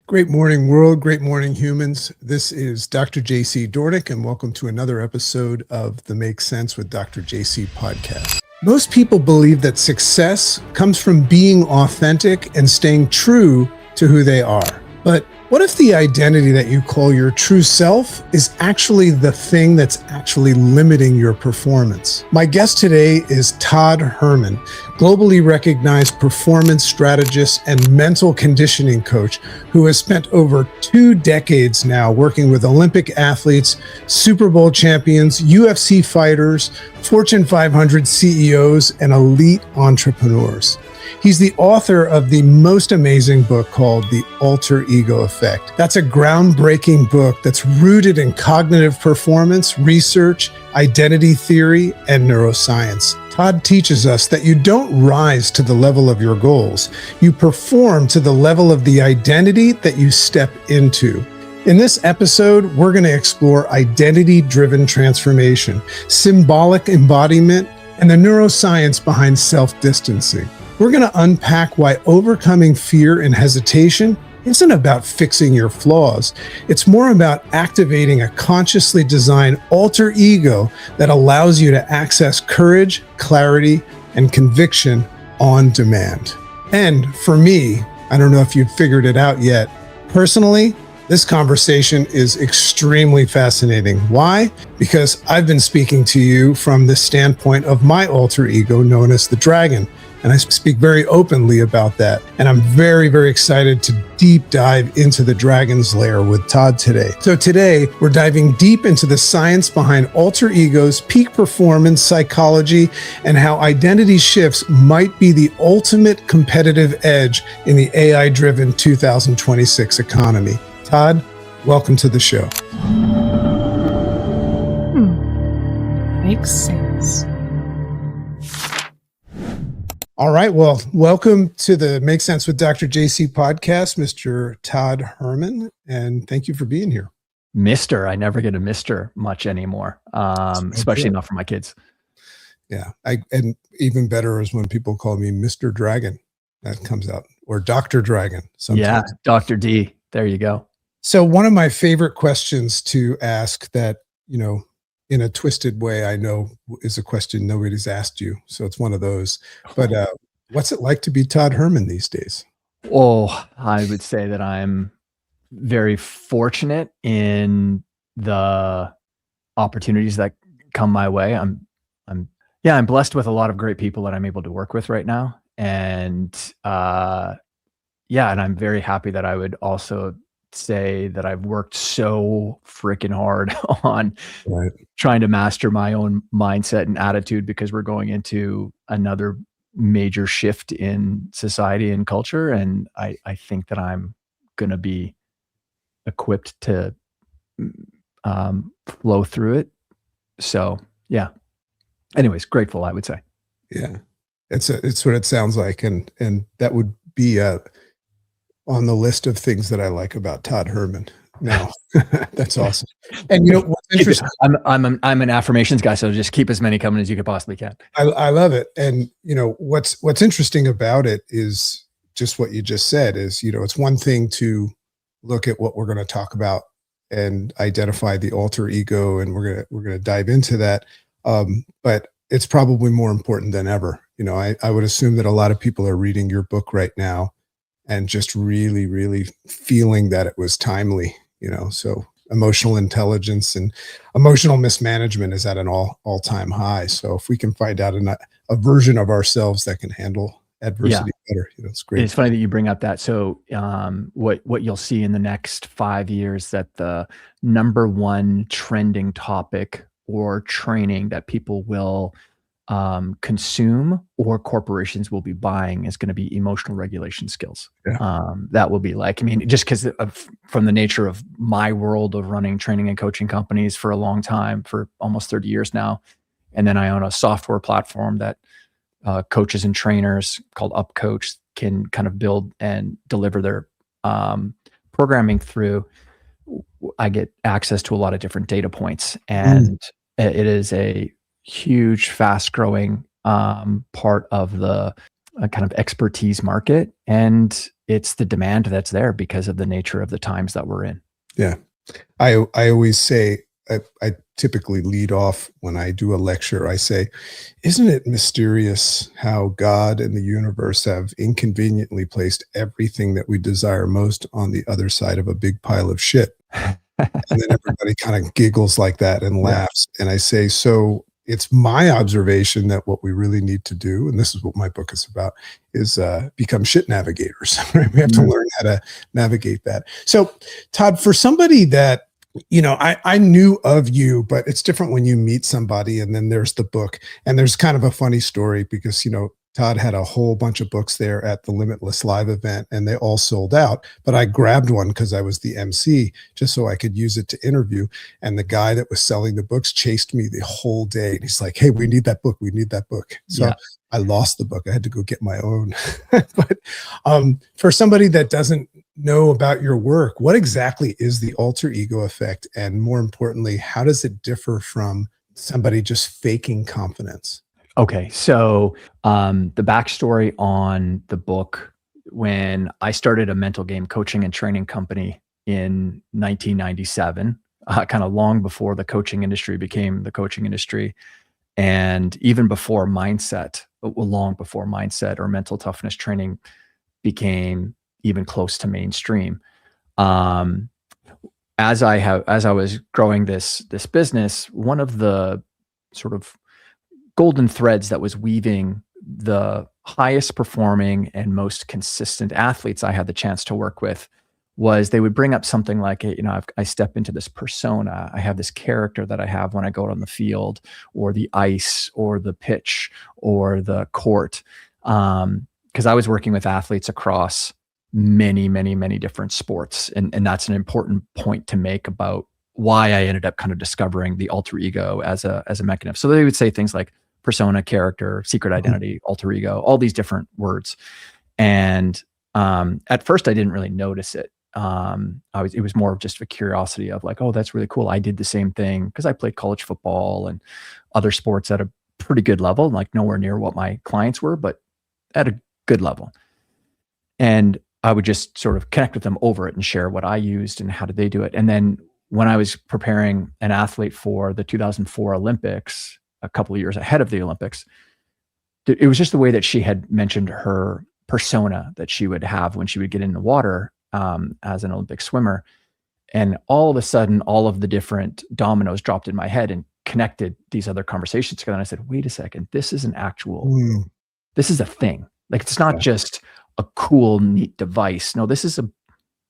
Great morning, world. Great morning, humans. This is Dr. JC Doornick, and welcome to another episode of the Make Sense with Dr. JC podcast. Most people believe that success comes from being authentic and staying true to who they are. But what if the identity that you call your true self is actually the thing that's actually limiting your performance? My guest today is Todd Herman, globally recognized performance strategist and mental conditioning coach who has spent over 2 decades now working with Olympic athletes, Super Bowl champions, UFC fighters, Fortune 500 CEOs, and elite entrepreneurs. He's the author of the most amazing book called The Alter Ego Effect. That's a groundbreaking book that's rooted in cognitive performance, research, identity theory, and neuroscience. Todd teaches us that you don't rise to the level of your goals. You perform to the level of the identity that you step into. In this episode, we're going to explore identity-driven transformation, symbolic embodiment, and the neuroscience behind self-distancing. We're going to unpack why overcoming fear and hesitation isn't about fixing your flaws. It's more about activating a consciously designed alter ego that allows you to access courage, clarity, and conviction on demand. And for me, I don't know if you've figured it out yet, personally, this conversation is extremely fascinating. Why? Because I've been speaking to you from the standpoint of my alter ego known as the dragon. And I speak very openly about that. And I'm very, very excited to deep dive into the dragon's lair with Todd today. So today, we're diving deep into the science behind alter egos, peak performance psychology, and how identity shifts might be the ultimate competitive edge in the AI-driven 2026 economy. Todd, welcome to the show. Makes sense. All right. Well, welcome to the Make Sense with Dr. JC podcast, Mr. Todd Herman. And thank you for being here. Mister, I never get a Mister much anymore, especially not for my kids. Yeah. And even better is when people call me Mr. Dragon. That comes out. Or Dr. Dragon. Sometimes. Yeah. Dr. D. There you go. So one of my favorite questions to ask that, in a twisted way, I know is a question nobody's asked you. So it's one of those. But what's it like to be Todd Herman these days? Oh, I would say that I'm very fortunate in the opportunities that come my way. I'm blessed with a lot of great people that I'm able to work with right now. And and I'm very happy that I would also say that I've worked so freaking hard on trying to master my own mindset and attitude, because we're going into another major shift in society and culture. And I think that I'm going to be equipped to flow through it. So, yeah. Anyways, grateful, I would say. Yeah, it's what it sounds like. And that would be on the list of things that I like about Todd Herman. No, that's awesome. And what's interesting? I'm an affirmations guy, so just keep as many coming as you could possibly can. I love it. And what's interesting about it is just what you just said is, it's one thing to look at what we're going to talk about and identify the alter ego, and we're going to dive into that. But it's probably more important than ever. I would assume that a lot of people are reading your book right now and just really, really feeling that it was timely, so emotional intelligence and emotional mismanagement is at an all-time high. So if we can find out a version of ourselves that can handle adversity better, it's great. It's funny that you bring up that. So what you'll see in the next 5 years, that the number one trending topic or training that people will consume or corporations will be buying is going to be emotional regulation skills. That will be just because from the nature of my world of running training and coaching companies for a long time, for almost 30 years now. And then I own a software platform that coaches and trainers called UpCoach can kind of build and deliver their programming through. I get access to a lot of different data points, and it is a huge, fast-growing part of the a kind of expertise market, and it's the demand that's there because of the nature of the times that we're in. Yeah. I always say, I typically lead off when I do a lecture. I say, isn't it mysterious how God and the universe have inconveniently placed everything that we desire most on the other side of a big pile of shit? And then everybody kind of giggles like that and laughs. And I say, so it's my observation that what we really need to do, and this is what my book is about, is become shit navigators. Right? We have to learn how to navigate that. So, Todd, for somebody that, I knew of you, but it's different when you meet somebody and then there's the book. And there's kind of a funny story because, Todd had a whole bunch of books there at the Limitless Live event and they all sold out. But I grabbed one because I was the MC just so I could use it to interview. And the guy that was selling the books chased me the whole day. And he's like, hey, we need that book. We need that book. So I lost the book. I had to go get my own. But for somebody that doesn't know about your work, what exactly is the alter ego effect? And more importantly, how does it differ from somebody just faking confidence? Okay, so the backstory on the book, when I started a mental game coaching and training company in 1997, kind of long before the coaching industry became the coaching industry, and even before mindset, long before mindset or mental toughness training became even close to mainstream. As I was growing this business, one of the sort of golden threads that was weaving the highest performing and most consistent athletes I had the chance to work with was they would bring up something like, I step into this persona. I have this character that I have when I go out on the field or the ice or the pitch or the court. Because I was working with athletes across many, many, many different sports. And that's an important point to make about why I ended up kind of discovering the alter ego as a mechanism. So they would say things like persona, character, secret identity, alter ego, all these different words. And at first I didn't really notice it. It was more of just a curiosity of like, oh, that's really cool. I did the same thing because I played college football and other sports at a pretty good level, like nowhere near what my clients were, but at a good level. And I would just sort of connect with them over it and share what I used and how did they do it. And then when I was preparing an athlete for the 2004 Olympics, a couple of years ahead of the Olympics, it was just the way that she had mentioned her persona that she would have when she would get in the water as an Olympic swimmer. And all of a sudden, all of the different dominoes dropped in my head and connected these other conversations together. And I said, wait a second, this is an actual, this is a thing. Like, it's not just a cool, neat device. No, this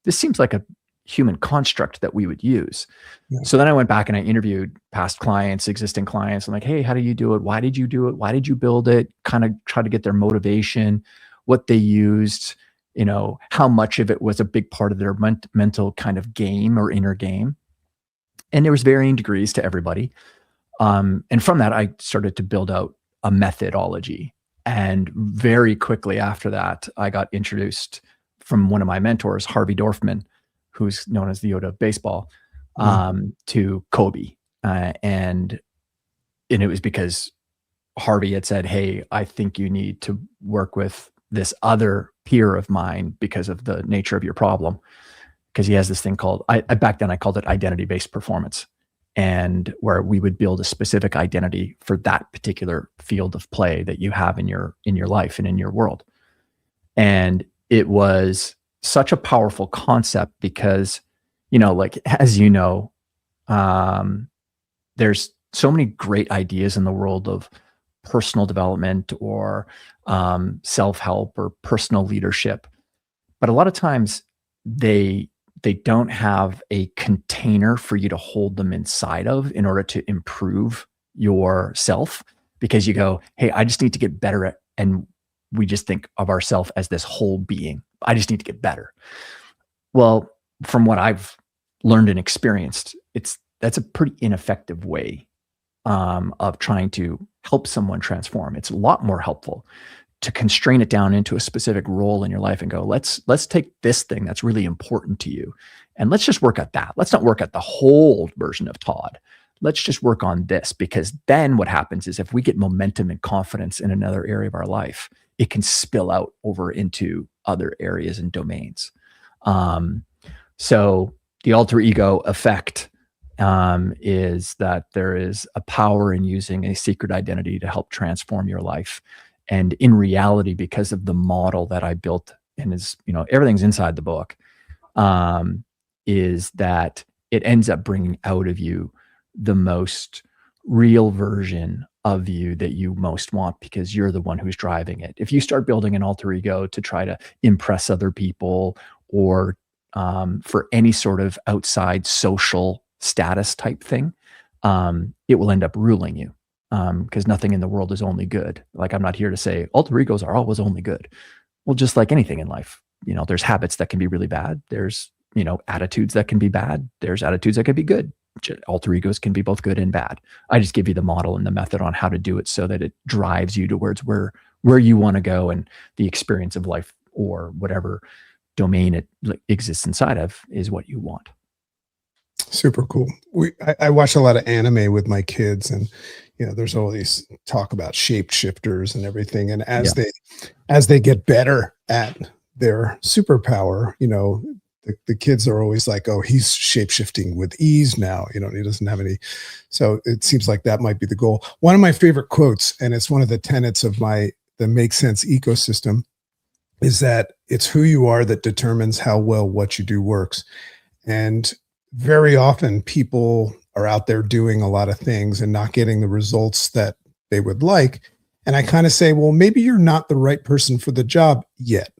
seems like a human construct that we would use. Yeah. So then I went back and I interviewed past clients, existing clients. I'm like, hey, how do you do it? Why did you do it? Why did you build it? Kind of try to get their motivation, what they used, how much of it was a big part of their mental kind of game or inner game. And there was varying degrees to everybody. And from that, I started to build out a methodology. And very quickly after that, I got introduced from one of my mentors, Harvey Dorfman, who's known as the Yoda of baseball, to Kobe. And it was because Harvey had said, hey, I think you need to work with this other peer of mine because of the nature of your problem. Because he has this thing called, back then I called it identity-based performance. And where we would build a specific identity for that particular field of play that you have in your life and in your world. And it was such a powerful concept because, like, as you know, there's so many great ideas in the world of personal development or self-help or personal leadership. But a lot of times they don't have a container for you to hold them inside of in order to improve yourself, because you go, hey, I just need to get better at, and we just think of ourselves as this whole being. I just need to get better. Well, from what I've learned and experienced, that's a pretty ineffective way of trying to help someone transform. It's a lot more helpful to constrain it down into a specific role in your life and go, let's take this thing that's really important to you and let's just work at that. Let's not work at the whole version of Todd. let's just work on this, because then what happens is if we get momentum and confidence in another area of our life, it can spill out over into other areas and domains. So the alter ego effect is that there is a power in using a secret identity to help transform your life. And in reality, because of the model that I built, and is, everything's inside the book, is that it ends up bringing out of you the most real version of you that you most want, because you're the one who's driving it. If you start building an alter ego to try to impress other people, or for any sort of outside social status type thing, it will end up ruling you, because nothing in the world is only good. Like, I'm not here to say alter egos are always only good. Well, just like anything in life, there's habits that can be really bad. There's, attitudes that can be bad. There's attitudes that can be good. Alter egos can be both good and bad. I just give you the model and the method on how to do it so that it drives you towards where you want to go, and the experience of life, or whatever domain it exists inside of, is what you want. Super cool. I watch a lot of anime with my kids, and there's all these talk about shapeshifters and everything. And as they get better at their superpower, the kids are always like, "Oh, he's shapeshifting with ease now." He doesn't have any. So it seems like that might be the goal. One of my favorite quotes, and it's one of the tenets of the Make Sense ecosystem, is that it's who you are that determines how well what you do works. And very often people are out there doing a lot of things and not getting the results that they would like. And I kind of say, well, maybe you're not the right person for the job yet.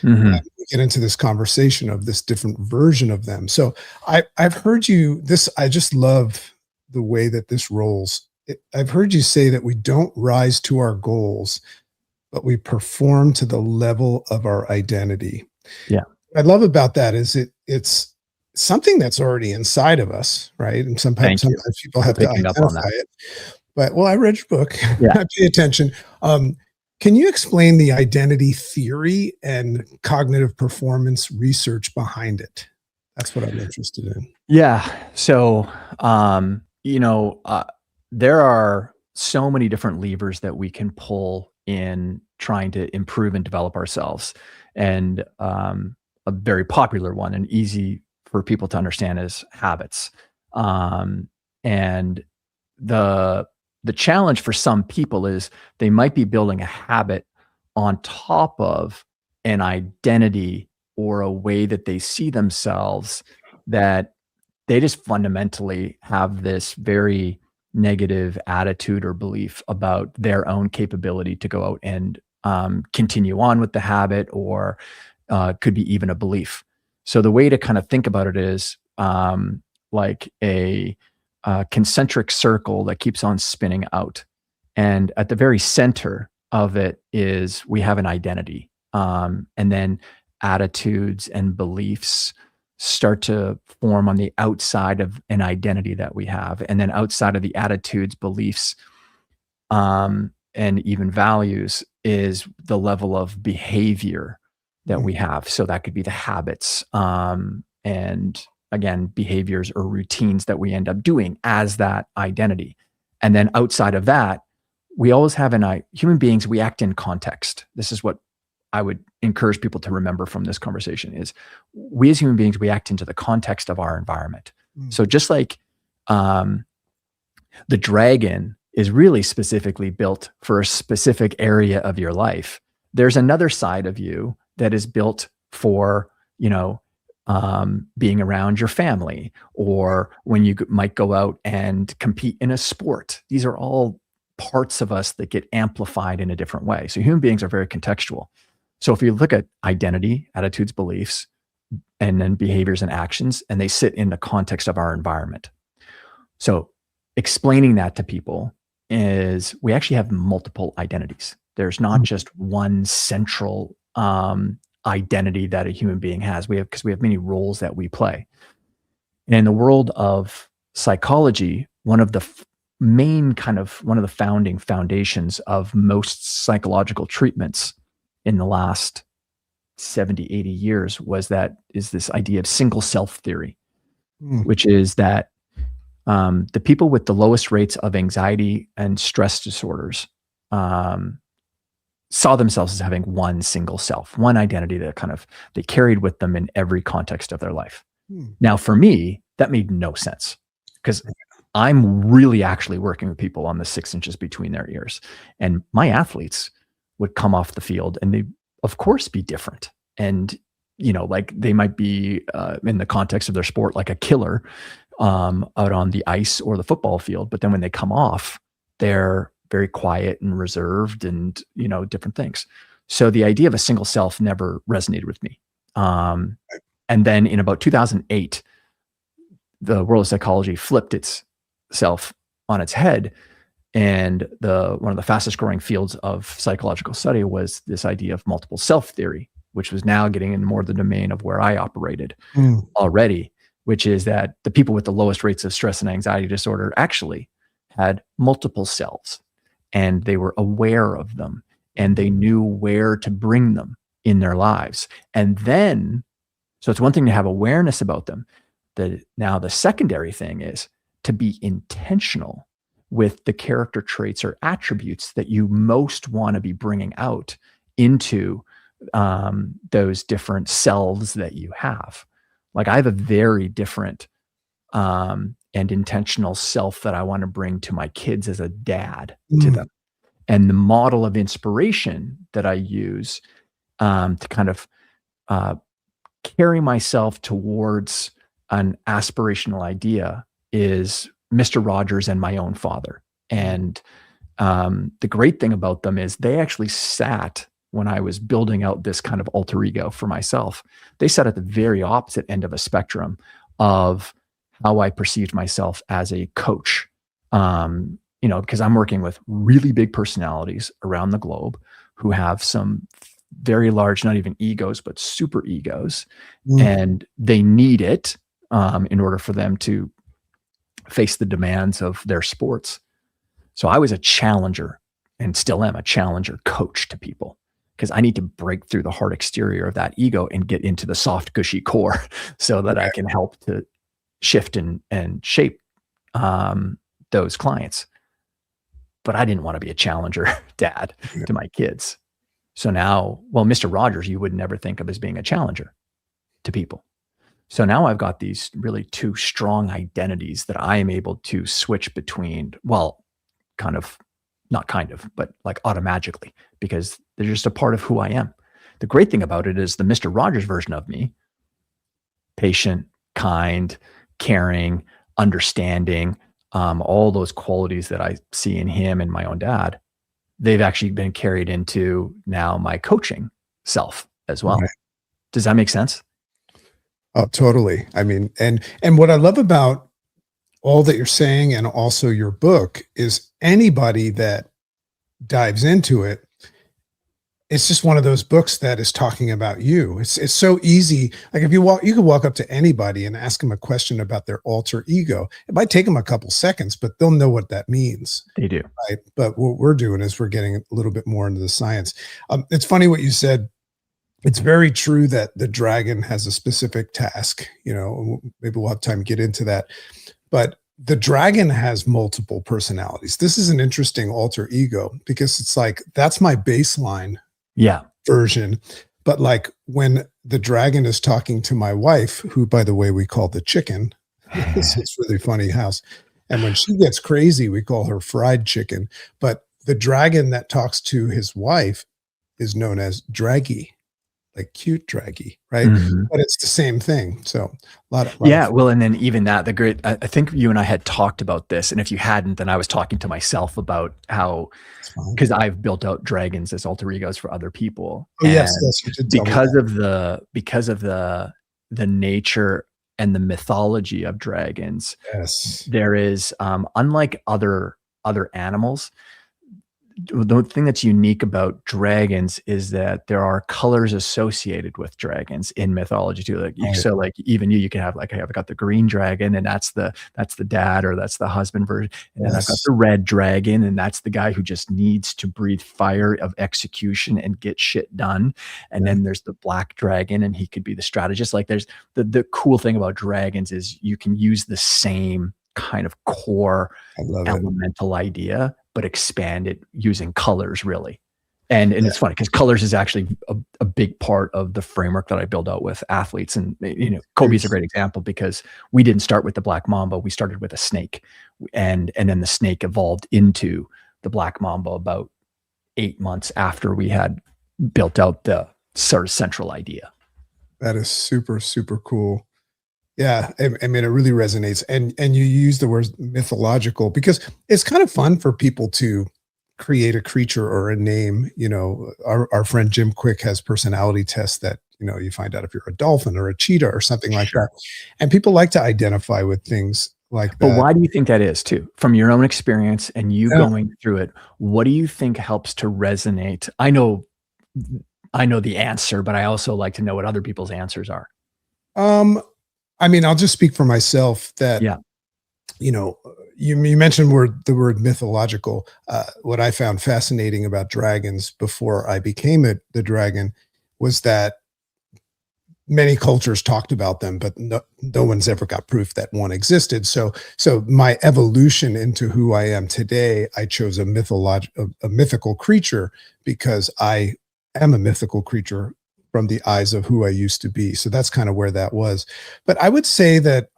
Mm-hmm. We get into this conversation of this different version of them. So I've heard I just love the way that this rolls. I've heard you say that we don't rise to our goals, but we perform to the level of our identity. Yeah. What I love about that is it's something that's already inside of us, right? And sometimes people have to identify it. But I read your book. Yeah. I pay attention. Can you explain the identity theory and cognitive performance research behind it? That's what I'm interested in. Yeah. So, there are so many different levers that we can pull in trying to improve and develop ourselves. And a very popular one and easy for people to understand is habits. And the challenge for some people is they might be building a habit on top of an identity or a way that they see themselves, that they just fundamentally have this very negative attitude or belief about their own capability to go out and continue on with the habit, or could be even a belief. So the way to kind of think about it is like a concentric circle that keeps on spinning out. And at the very center of it is we have an identity. And then attitudes and beliefs start to form on the outside of an identity that we have. And then outside of the attitudes, beliefs, and even values is the level of behavior that we have. So that could be the habits, and again, behaviors or routines that we end up doing as that identity. And then outside of that, we always have human beings, we act in context. This is what I would encourage people to remember from this conversation is we as human beings, we act into the context of our environment. So just like the dragon is really specifically built for a specific area of your life, there's another side of you that is built for, being around your family, or when you might go out and compete in a sport. These are all parts of us that get amplified in a different way. So human beings are very contextual. So if you look at identity, attitudes, beliefs, and then behaviors and actions, and they sit in the context of our environment. So explaining that to people is we actually have multiple identities. There's not just one central identity that a human being has. Because we have many roles that we play. And in the world of psychology, one of the founding foundations of most psychological treatments in the last 70, 80 years is this idea of single self theory, which is that The people with the lowest rates of anxiety and stress disorders saw themselves as having one single self, one identity that they carried with them in every context of their life. Now, for me, that made no sense because I'm really actually working with people on the 6 inches between their ears. And my athletes would come off the field and they, of course, be different. And, like they might be in the context of their sport, like a killer out on the ice or the football field. But then when they come off, they're very quiet and reserved and, different things. So the idea of a single self never resonated with me. And then in about 2008, the world of psychology flipped itself on its head. And one of the fastest growing fields of psychological study was this idea of multiple self theory, which was now getting into more the domain of where I operated already, which is that the people with the lowest rates of stress and anxiety disorder actually had multiple selves, and they were aware of them, and they knew where to bring them in their lives. And then, so it's one thing to have awareness about them. Now the secondary thing is to be intentional with the character traits or attributes that you most want to be bringing out into those different selves that you have. Like I have a very different and intentional self that I want to bring to my kids as a dad to them. And the model of inspiration that I use to kind of carry myself towards an aspirational idea is Mr. Rogers and my own father. And the great thing about them is they actually sat, when I was building out this kind of alter ego for myself, they sat at the very opposite end of a spectrum of how I perceived myself as a coach. Because I'm working with really big personalities around the globe who have some very large, not even egos, but super egos. And they need it in order for them to face the demands of their sports. So I was a challenger and still am a challenger coach to people because I need to break through the hard exterior of that ego and get into the soft, gushy core so that I can help to shift and shape those clients. But I didn't want to be a challenger dad to my kids. So now, Mr. Rogers, you would never think of as being a challenger to people. So now I've got these really two strong identities that I am able to switch between, but like automatically, because they're just a part of who I am. The great thing about it is the Mr. Rogers version of me, patient, kind, caring, understanding, all those qualities that I see in him and my own dad, they've actually been carried into now my coaching self as well. Right. Does that make sense? Oh, totally. I mean, and what I love about all that you're saying and also your book is anybody that dives into it, it's just one of those books that is talking about you. It's so easy. Like if you could walk up to anybody and ask them a question about their alter ego. It might take them a couple seconds, but they'll know what that means. They do. Right. But what we're doing is we're getting a little bit more into the science. It's funny what you said. It's very true that the dragon has a specific task, maybe we'll have time to get into that, but the dragon has multiple personalities. This is an interesting alter ego because it's like, that's my baseline version. But like when the dragon is talking to my wife, who by the way, we call the chicken, it's really funny house. And when she gets crazy, we call her fried chicken. But the dragon that talks to his wife is known as Draggy. Like cute draggy, right? Mm-hmm. But it's the same thing. So a lot of well, and then even that, I think you and I had talked about this, and if you hadn't, then I was talking to myself about how, because I've built out dragons as alter egos for other people. Oh, yes, because of the nature and the mythology of dragons, there is unlike other animals. The thing that's unique about dragons is that there are colors associated with dragons in mythology too. So like even you can have like, I've got the green dragon and that's the dad or that's the husband version. And then I've got the red dragon and that's the guy who just needs to breathe fire of execution and get shit done. And then there's the black dragon and he could be the strategist. Like there's the cool thing about dragons is you can use the same kind of core I love it. elemental idea, but expand it using colors really. And it's funny because colors is actually a big part of the framework that I build out with athletes. And Kobe's a great example because we didn't start with the black mamba. We started with a snake, and then the snake evolved into the black mamba about 8 months after we had built out the sort of central idea. That is super, super cool. Yeah, I mean, it really resonates. And you use the word mythological because it's kind of fun for people to create a creature or a name. Our friend Jim Quick has personality tests that, you find out if you're a dolphin or a cheetah or something like that. And people like to identify with things like that. But why do you think that is too? From your own experience and you going through it, what do you think helps to resonate? I know the answer, but I also like to know what other people's answers are. I mean, I'll just speak for myself that, you mentioned the word mythological. What I found fascinating about dragons before I became the dragon was that many cultures talked about them, but no one's ever got proof that one existed. So my evolution into who I am today, I chose a mythical creature because I am a mythical creature from the eyes of who I used to be. So that's kind of where that was. But I would say that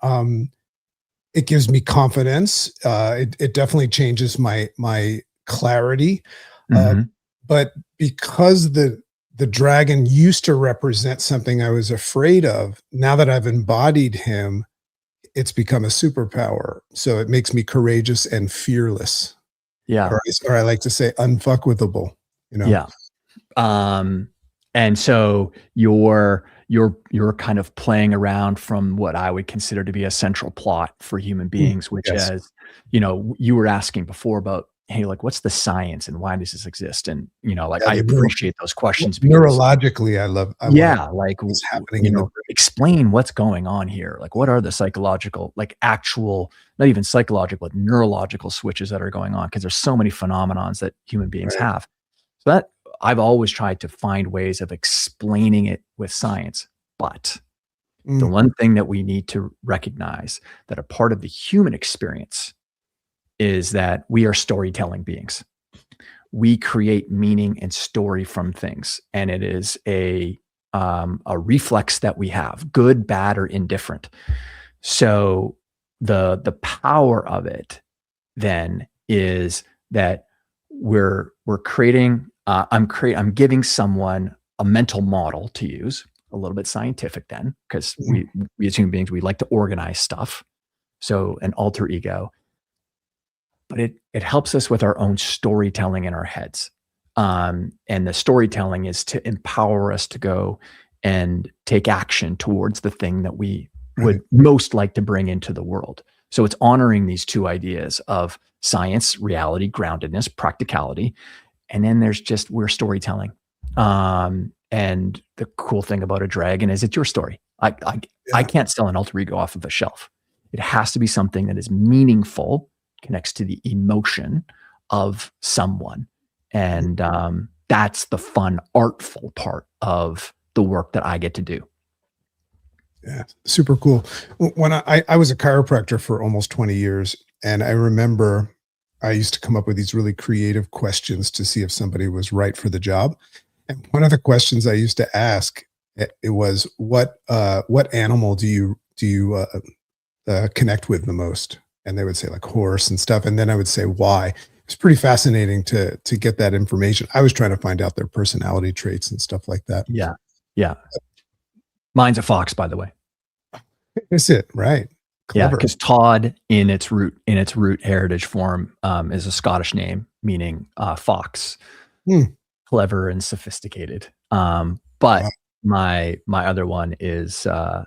it gives me confidence. It definitely changes my clarity. But because the dragon used to represent something I was afraid of, now that I've embodied him, it's become a superpower. So it makes me courageous and fearless. Yeah. Or I like to say unfuckwithable. Yeah. And so you're kind of playing around from what I would consider to be a central plot for human beings, which is, you were asking before about, hey, like, what's the science and why does this exist? And, I appreciate those questions. Neurologically, I love like what's happening explain what's going on here. Like, what are the psychological, like actual, not even psychological, but neurological switches that are going on? Because there's so many phenomenons that human beings have. So that I've always tried to find ways of explaining it with science. But the one thing that we need to recognize that a part of the human experience is that we are storytelling beings. We create meaning and story from things. And it is a reflex that we have, good, bad, or indifferent. So the power of it then is that we're creating, I'm giving someone a mental model to use, a little bit scientific then, because we as human beings, we like to organize stuff. So an alter ego, but it helps us with our own storytelling in our heads. And the storytelling is to empower us to go and take action towards the thing that we would most like to bring into the world. So it's honoring these two ideas of science, reality, groundedness, practicality. And then there's we're storytelling. And the cool thing about a dragon is it's your story. I can't sell an alter ego off of a shelf. It has to be something that is meaningful, connects to the emotion of someone. And that's the fun, artful part of the work that I get to do. Yeah, super cool. When I was a chiropractor for almost 20 years, and I remember I used to come up with these really creative questions to see if somebody was right for the job. And one of the questions I used to ask, it was, what animal do you connect with the most? And they would say like horse and stuff. And then I would say, why? It's pretty fascinating to get that information. I was trying to find out their personality traits and stuff like that. Yeah. Yeah. Mine's a fox, by the way. Is it right? Clever. Yeah, because Todd in its root heritage form is a Scottish name, meaning fox, clever and sophisticated. But my other one is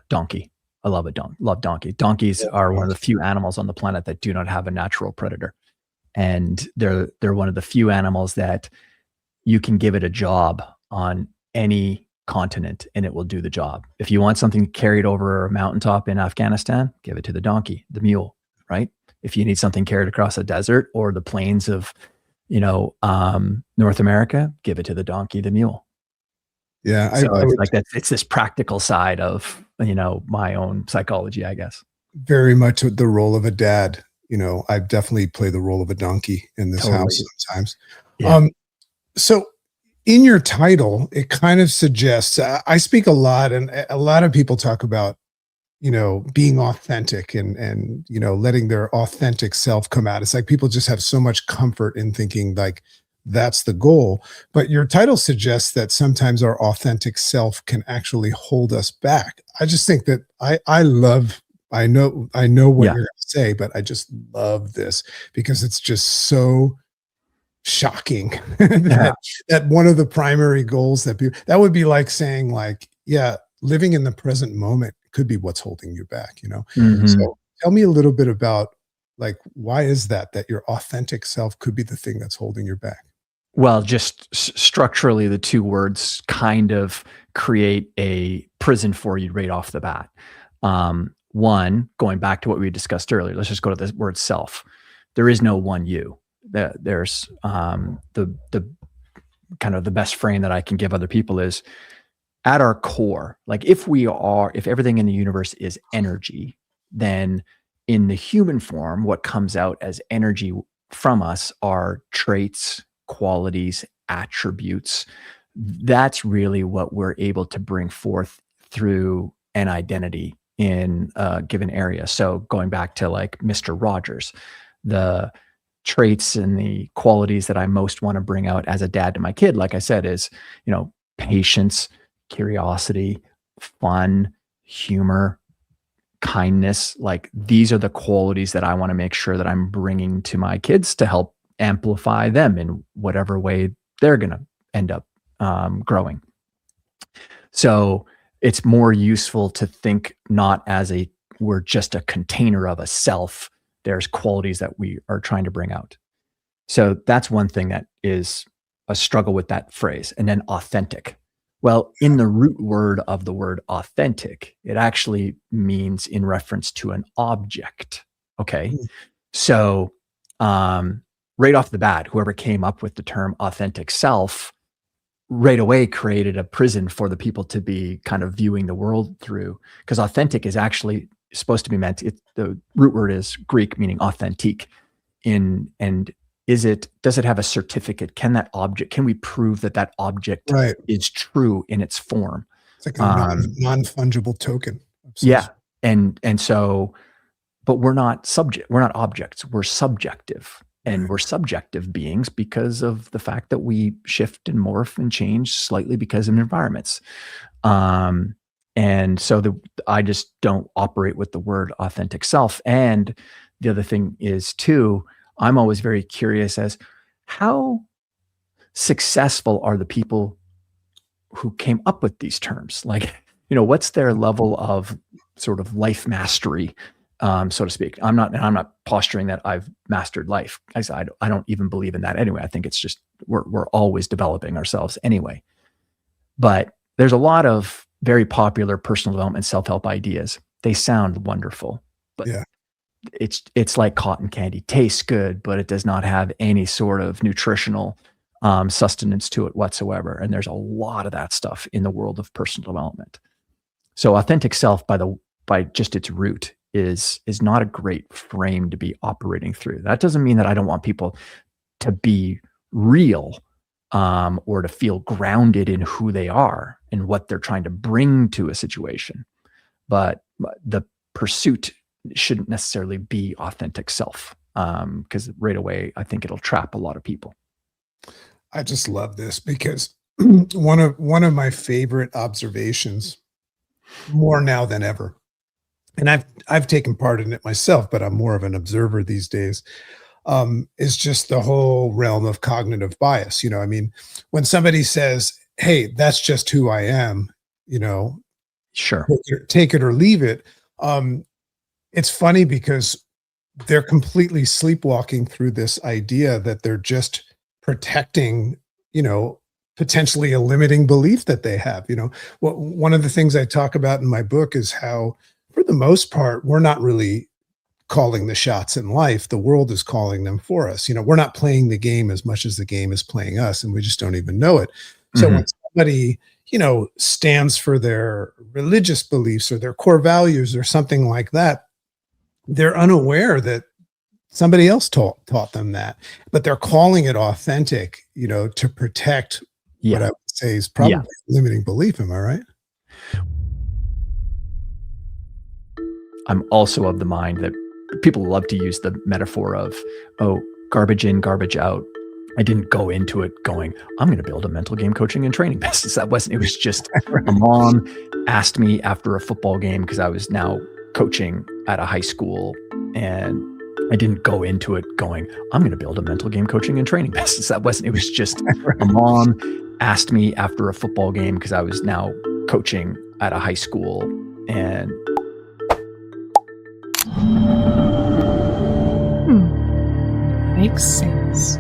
donkey. I love love donkey. Donkeys are one of the few animals on the planet that do not have a natural predator, and they're one of the few animals that you can give it a job on any continent and it will do the job. If you want something carried over a mountaintop in Afghanistan, give it to the donkey, the mule, right? If you need something carried across a desert or the plains of, North America, give it to the donkey, the mule. Yeah. So it's like that. It's this practical side of, my own psychology, I guess. very much the role of a dad. I definitely play the role of a donkey in this house Totally. sometimes. Yeah. Um, so in your title, it kind of suggests, I speak a lot, and a lot of people talk about, being authentic and, letting their authentic self come out. It's like people just have so much comfort in thinking like that's the goal. But your title suggests that sometimes our authentic self can actually hold us back. I just think that I know what Yeah. you're going to say, but I just love this because it's just so shocking Yeah. that one of the primary goals that would be like saying like, yeah, living in the present moment could be what's holding you back, Mhm. so tell me a little bit about like why is that your authentic self could be the thing that's holding you back. Well, just structurally, the two words kind of create a prison for you right off the bat. One, going back to what we discussed earlier, let's just go to the word self. There is no one you. There's the kind of the best frame that I can give other people is at our core, like if everything in the universe is energy, then in the human form, what comes out as energy from us are traits, qualities, attributes. That's really what we're able to bring forth through an identity in a given area. So going back to like Mr. Rogers, the traits and the qualities that I most want to bring out as a dad to my kid, like I said, is, patience, curiosity, fun, humor, kindness. Like these are the qualities that I want to make sure that I'm bringing to my kids to help amplify them in whatever way they're going to end up growing. So it's more useful to think not as we're just a container of a self. There's qualities that we are trying to bring out. So that's one thing that is a struggle with that phrase. And then authentic. Well, in the root word of the word authentic, it actually means in reference to an object. Okay. Mm. So, right off the bat, whoever came up with the term authentic self right away created a prison for the people to be kind of viewing the world through. Because authentic is actually supposed to be the root word is Greek, meaning authentique. And does it have a certificate? Can we prove that object Right. is true in its form? It's like a Um, non-fungible token of some yeah. sort. And so, but we're not objects, we're subjective. And Right. we're subjective beings because of the fact that we shift and morph and change slightly because of environments. Um, and so I just don't operate with the word authentic self. And the other thing is too, I'm always very curious as how successful are the people who came up with these terms? Like, what's their level of sort of life mastery, so to speak? I'm not posturing that I've mastered life. I don't even believe in that anyway. I think it's just we're always developing ourselves anyway. But there's a lot of very popular personal development self-help ideas. They sound wonderful, but Yeah. it's like cotton candy. Tastes good, but it does not have any sort of nutritional sustenance to it whatsoever. And there's a lot of that stuff in the world of personal development. So authentic self by just its root is not a great frame to be operating through. That doesn't mean that I don't want people to be real, or to feel grounded in who they are and what they're trying to bring to a situation. But the pursuit shouldn't necessarily be authentic self, because right away, I think it'll trap a lot of people. I just love this because one of my favorite observations, more now than ever, and I've taken part in it myself, but I'm more of an observer these days, is just the whole realm of cognitive bias. I mean, when somebody says, "Hey, that's just who I am," you know, Sure. take it or leave it. Um, it's funny because they're completely sleepwalking through this idea that they're just protecting, you know, potentially a limiting belief that they have. One of the things I talk about in my book is how, for the most part, we're not really calling the shots in life. The world is calling them for us. We're not playing the game as much as the game is playing us, and we just don't even know it. So when Mhm. somebody, stands for their religious beliefs or their core values or something like that, they're unaware that somebody else taught them that, but they're calling it authentic, to protect what I Yeah. would say is Yeah. probably limiting belief. Am I right? I'm also of the mind that people love to use the metaphor of, oh, garbage in, garbage out. I didn't go into it going, I'm going to build a mental game coaching and training business. That wasn't, it was just a mom asked me after a football game because I was now coaching at a high school, and I didn't go into it going, I'm going to build a mental game coaching and training business. That wasn't, it was just a mom asked me after a football game because I was now coaching at a high school, and Makes sense.